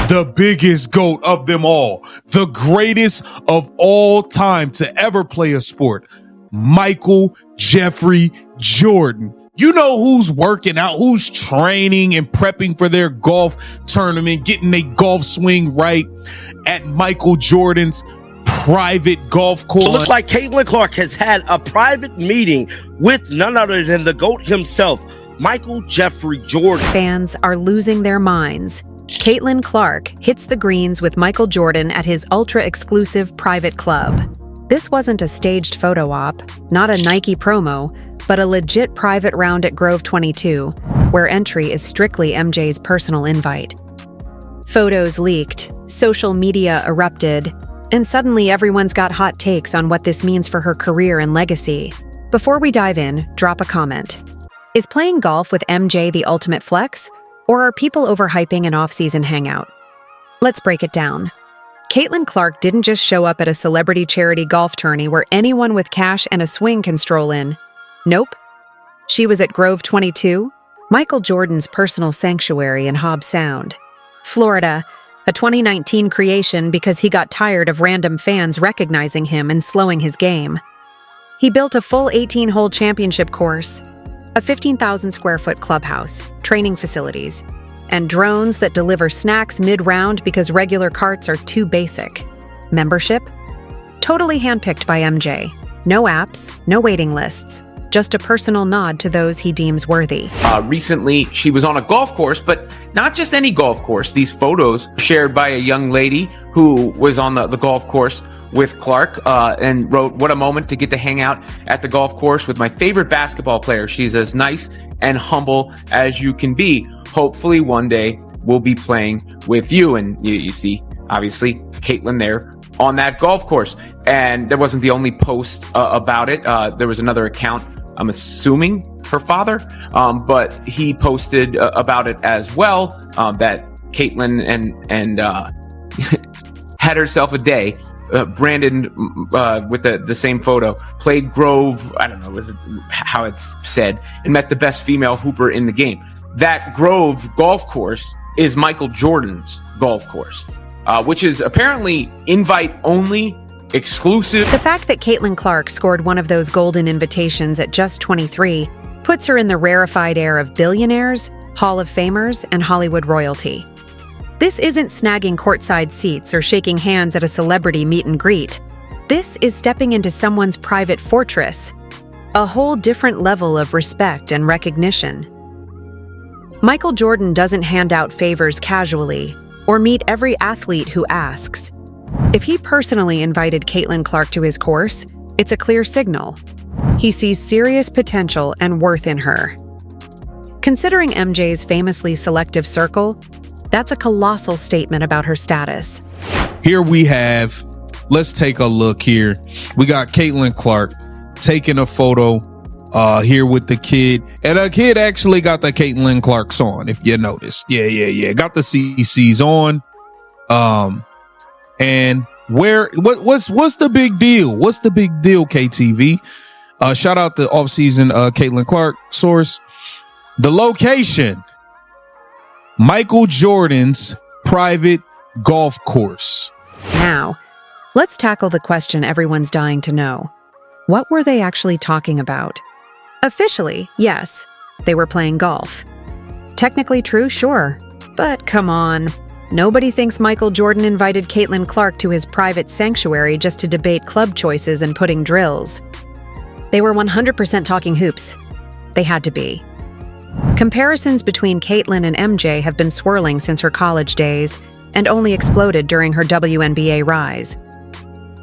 the biggest GOAT of them all, the greatest of all time to ever play a sport, Michael Jeffrey Jordan. You know who's working out, who's training and prepping for their golf tournament, getting a golf swing right at Michael Jordan's private golf course. It looks like Caitlin Clark has had a private meeting with none other than the GOAT himself, Michael Jeffrey Jordan. Fans are losing their minds. Caitlin Clark hits the greens with Michael Jordan at his ultra-exclusive private club. This wasn't a staged photo op, not a Nike promo, but a legit private round at Grove 22, where entry is strictly MJ's personal invite. Photos leaked, social media erupted, and suddenly everyone's got hot takes on what this means for her career and legacy. Before we dive in, drop a comment. Is playing golf with MJ the ultimate flex, or are people overhyping an off-season hangout? Let's break it down. Caitlin Clark didn't just show up at a celebrity charity golf tourney where anyone with cash and a swing can stroll in. Nope. She was at Grove 22, Michael Jordan's personal sanctuary in Hobbs Sound, Florida, a 2019 creation because he got tired of random fans recognizing him and slowing his game. He built a full 18-hole championship course, a 15,000 square foot clubhouse, training facilities, and drones that deliver snacks mid-round because regular carts are too basic. Membership? Totally handpicked by MJ. No apps, no waiting lists. Just a personal nod to those he deems worthy. Recently, she was on a golf course, but not just any golf course. These photos shared by a young lady who was on the golf course with Clark and wrote, "What a moment to get to hang out at the golf course with my favorite basketball player. She's as nice and humble as you can be. Hopefully one day we'll be playing with you." And you see, obviously, Caitlin there on that golf course. And that wasn't the only post about it. There was another account, I'm assuming her father, but he posted about it as well, that Caitlin and had herself a day. Brandon, with the same photo, played Grove, I don't know was it how it's said, and met the best female hooper in the game. That Grove golf course is Michael Jordan's golf course, which is apparently invite only, exclusive. The fact that Caitlin Clark scored one of those golden invitations at just 23 puts her in the rarefied air of billionaires, Hall of Famers, and Hollywood royalty. This isn't snagging courtside seats or shaking hands at a celebrity meet and greet. This is stepping into someone's private fortress, a whole different level of respect and recognition. Michael Jordan doesn't hand out favors casually or meet every athlete who asks. If he personally invited Caitlin Clark to his course, it's a clear signal. He sees serious potential and worth in her. Considering MJ's famously selective circle, that's a colossal statement about her status. Here we have, let's take a look here. We got Caitlin Clark taking a photo here with the kid. And the kid actually got the Caitlin Clark's on, if you notice. Yeah. Got the CC's on. And what's the big deal? What's the big deal, KTV? Shout out to off-season Caitlin Clark source. The location, Michael Jordan's private golf course. Now, let's tackle the question everyone's dying to know. What were they actually talking about? Officially, yes, they were playing golf. Technically true, sure. But come on. Nobody thinks Michael Jordan invited Caitlin Clark to his private sanctuary just to debate club choices and putting drills. They were 100% talking hoops. They had to be. Comparisons between Caitlin and MJ have been swirling since her college days and only exploded during her WNBA rise.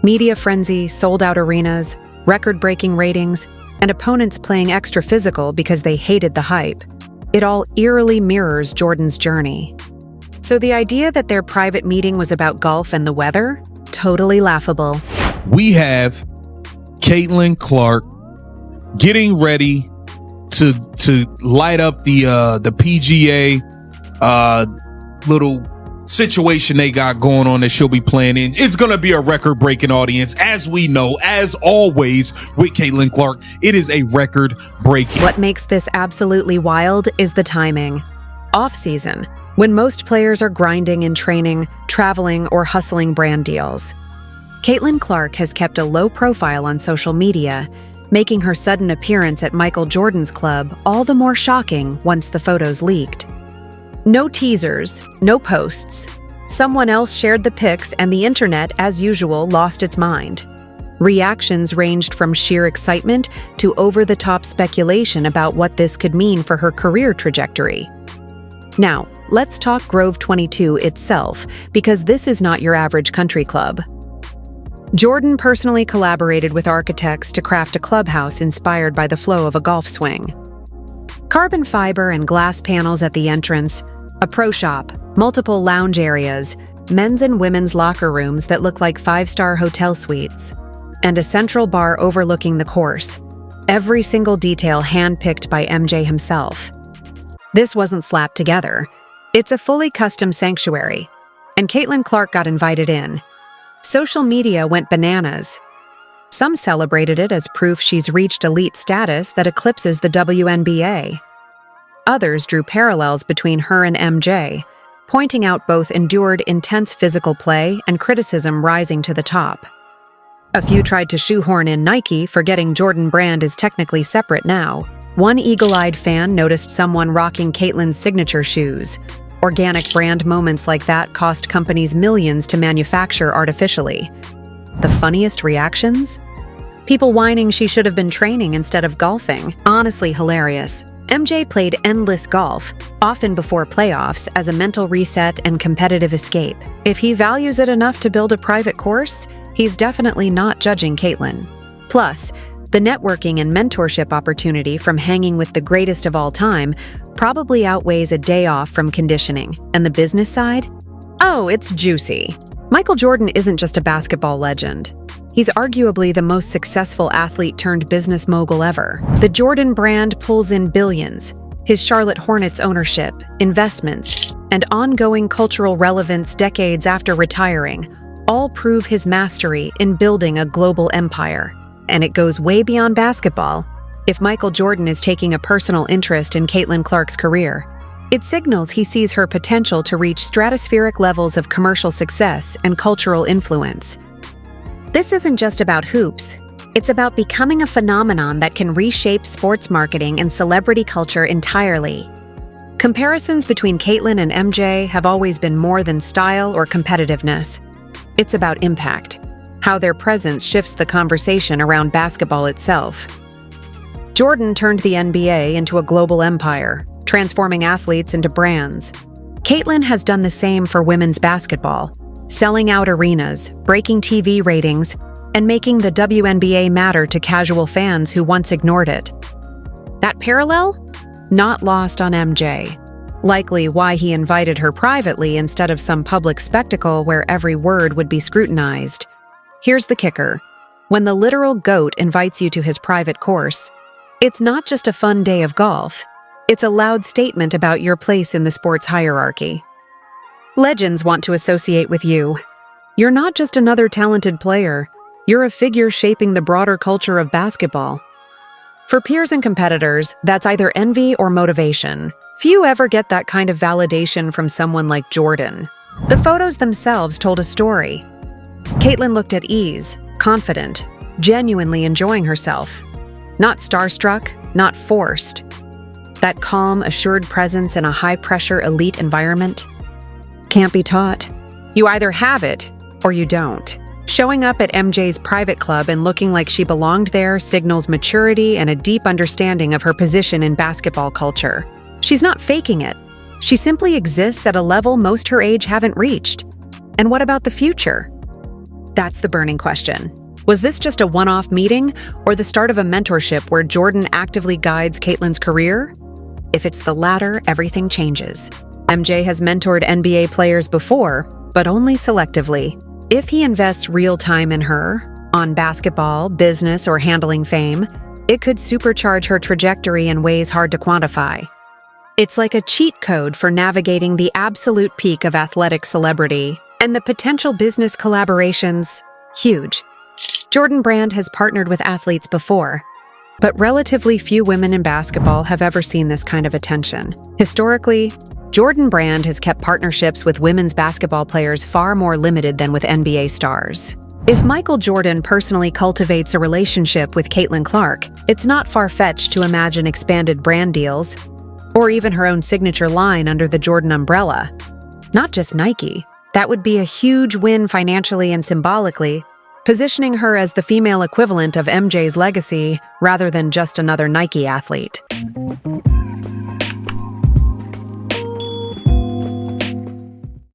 Media frenzy, sold-out arenas, record-breaking ratings, and opponents playing extra physical because they hated the hype. It all eerily mirrors Jordan's journey. So the idea that their private meeting was about golf and the weather? Totally laughable. We have Caitlin Clark getting ready to light up the PGA little situation they got going on that she'll be playing in. It's gonna be a record-breaking audience, as we know, as always with Caitlin Clark. It is a record-breaking. What makes this absolutely wild is the timing. Off-season, when most players are grinding in training, traveling, or hustling brand deals. Caitlin Clark has kept a low profile on social media, making her sudden appearance at Michael Jordan's club all the more shocking once the photos leaked. No teasers, no posts. Someone else shared the pics and the internet, as usual, lost its mind. Reactions ranged from sheer excitement to over-the-top speculation about what this could mean for her career trajectory. Now, let's talk Grove 22 itself, because this is not your average country club. Jordan personally collaborated with architects to craft a clubhouse inspired by the flow of a golf swing. Carbon fiber and glass panels at the entrance, a pro shop, multiple lounge areas, men's and women's locker rooms that look like five-star hotel suites, and a central bar overlooking the course. Every single detail handpicked by MJ himself. This wasn't slapped together. It's a fully custom sanctuary, and Caitlin Clark got invited in. Social media went bananas. Some celebrated it as proof she's reached elite status that eclipses the WNBA. Others drew parallels between her and MJ, pointing out both endured intense physical play and criticism rising to the top. A few tried to shoehorn in Nike, forgetting Jordan Brand is technically separate now. One eagle-eyed fan noticed someone rocking Caitlin's signature shoes. Organic brand moments like that cost companies millions to manufacture artificially. The funniest reactions? People whining she should have been training instead of golfing. Honestly hilarious. MJ played endless golf, often before playoffs, as a mental reset and competitive escape. If he values it enough to build a private course, he's definitely not judging Caitlin. Plus, the networking and mentorship opportunity from hanging with the greatest of all time probably outweighs a day off from conditioning. And the business side? Oh, it's juicy. Michael Jordan isn't just a basketball legend. He's arguably the most successful athlete turned business mogul ever. The Jordan Brand pulls in billions. His Charlotte Hornets ownership, investments, and ongoing cultural relevance decades after retiring all prove his mastery in building a global empire. And it goes way beyond basketball. If Michael Jordan is taking a personal interest in Caitlin Clark's career, it signals he sees her potential to reach stratospheric levels of commercial success and cultural influence. This isn't just about hoops. It's about becoming a phenomenon that can reshape sports marketing and celebrity culture entirely. Comparisons between Caitlin and MJ have always been more than style or competitiveness. It's about impact, how their presence shifts the conversation around basketball itself. Jordan turned the NBA into a global empire, transforming athletes into brands. Caitlin has done the same for women's basketball, selling out arenas, breaking TV ratings, and making the WNBA matter to casual fans who once ignored it. That parallel? Not lost on MJ. Likely why he invited her privately instead of some public spectacle where every word would be scrutinized. Here's the kicker. When the literal GOAT invites you to his private course, it's not just a fun day of golf. It's a loud statement about your place in the sports hierarchy. Legends want to associate with you. You're not just another talented player. You're a figure shaping the broader culture of basketball. For peers and competitors, that's either envy or motivation. Few ever get that kind of validation from someone like Jordan. The photos themselves told a story. Caitlin looked at ease, confident, genuinely enjoying herself. Not starstruck, not forced. That calm, assured presence in a high-pressure elite environment can't be taught. You either have it or you don't. Showing up at MJ's private club and looking like she belonged there signals maturity and a deep understanding of her position in basketball culture. She's not faking it. She simply exists at a level most her age haven't reached. And what about the future? That's the burning question. Was this just a one-off meeting or the start of a mentorship where Jordan actively guides Caitlin's career? If it's the latter, everything changes. MJ has mentored NBA players before, but only selectively. If he invests real time in her, on basketball, business, or handling fame, it could supercharge her trajectory in ways hard to quantify. It's like a cheat code for navigating the absolute peak of athletic celebrity, and the potential business collaborations, huge. Jordan Brand has partnered with athletes before, but relatively few women in basketball have ever seen this kind of attention. Historically, Jordan Brand has kept partnerships with women's basketball players far more limited than with NBA stars. If Michael Jordan personally cultivates a relationship with Caitlin Clark, it's not far-fetched to imagine expanded brand deals, or even her own signature line under the Jordan umbrella. Not just Nike. That would be a huge win financially and symbolically, positioning her as the female equivalent of MJ's legacy rather than just another Nike athlete.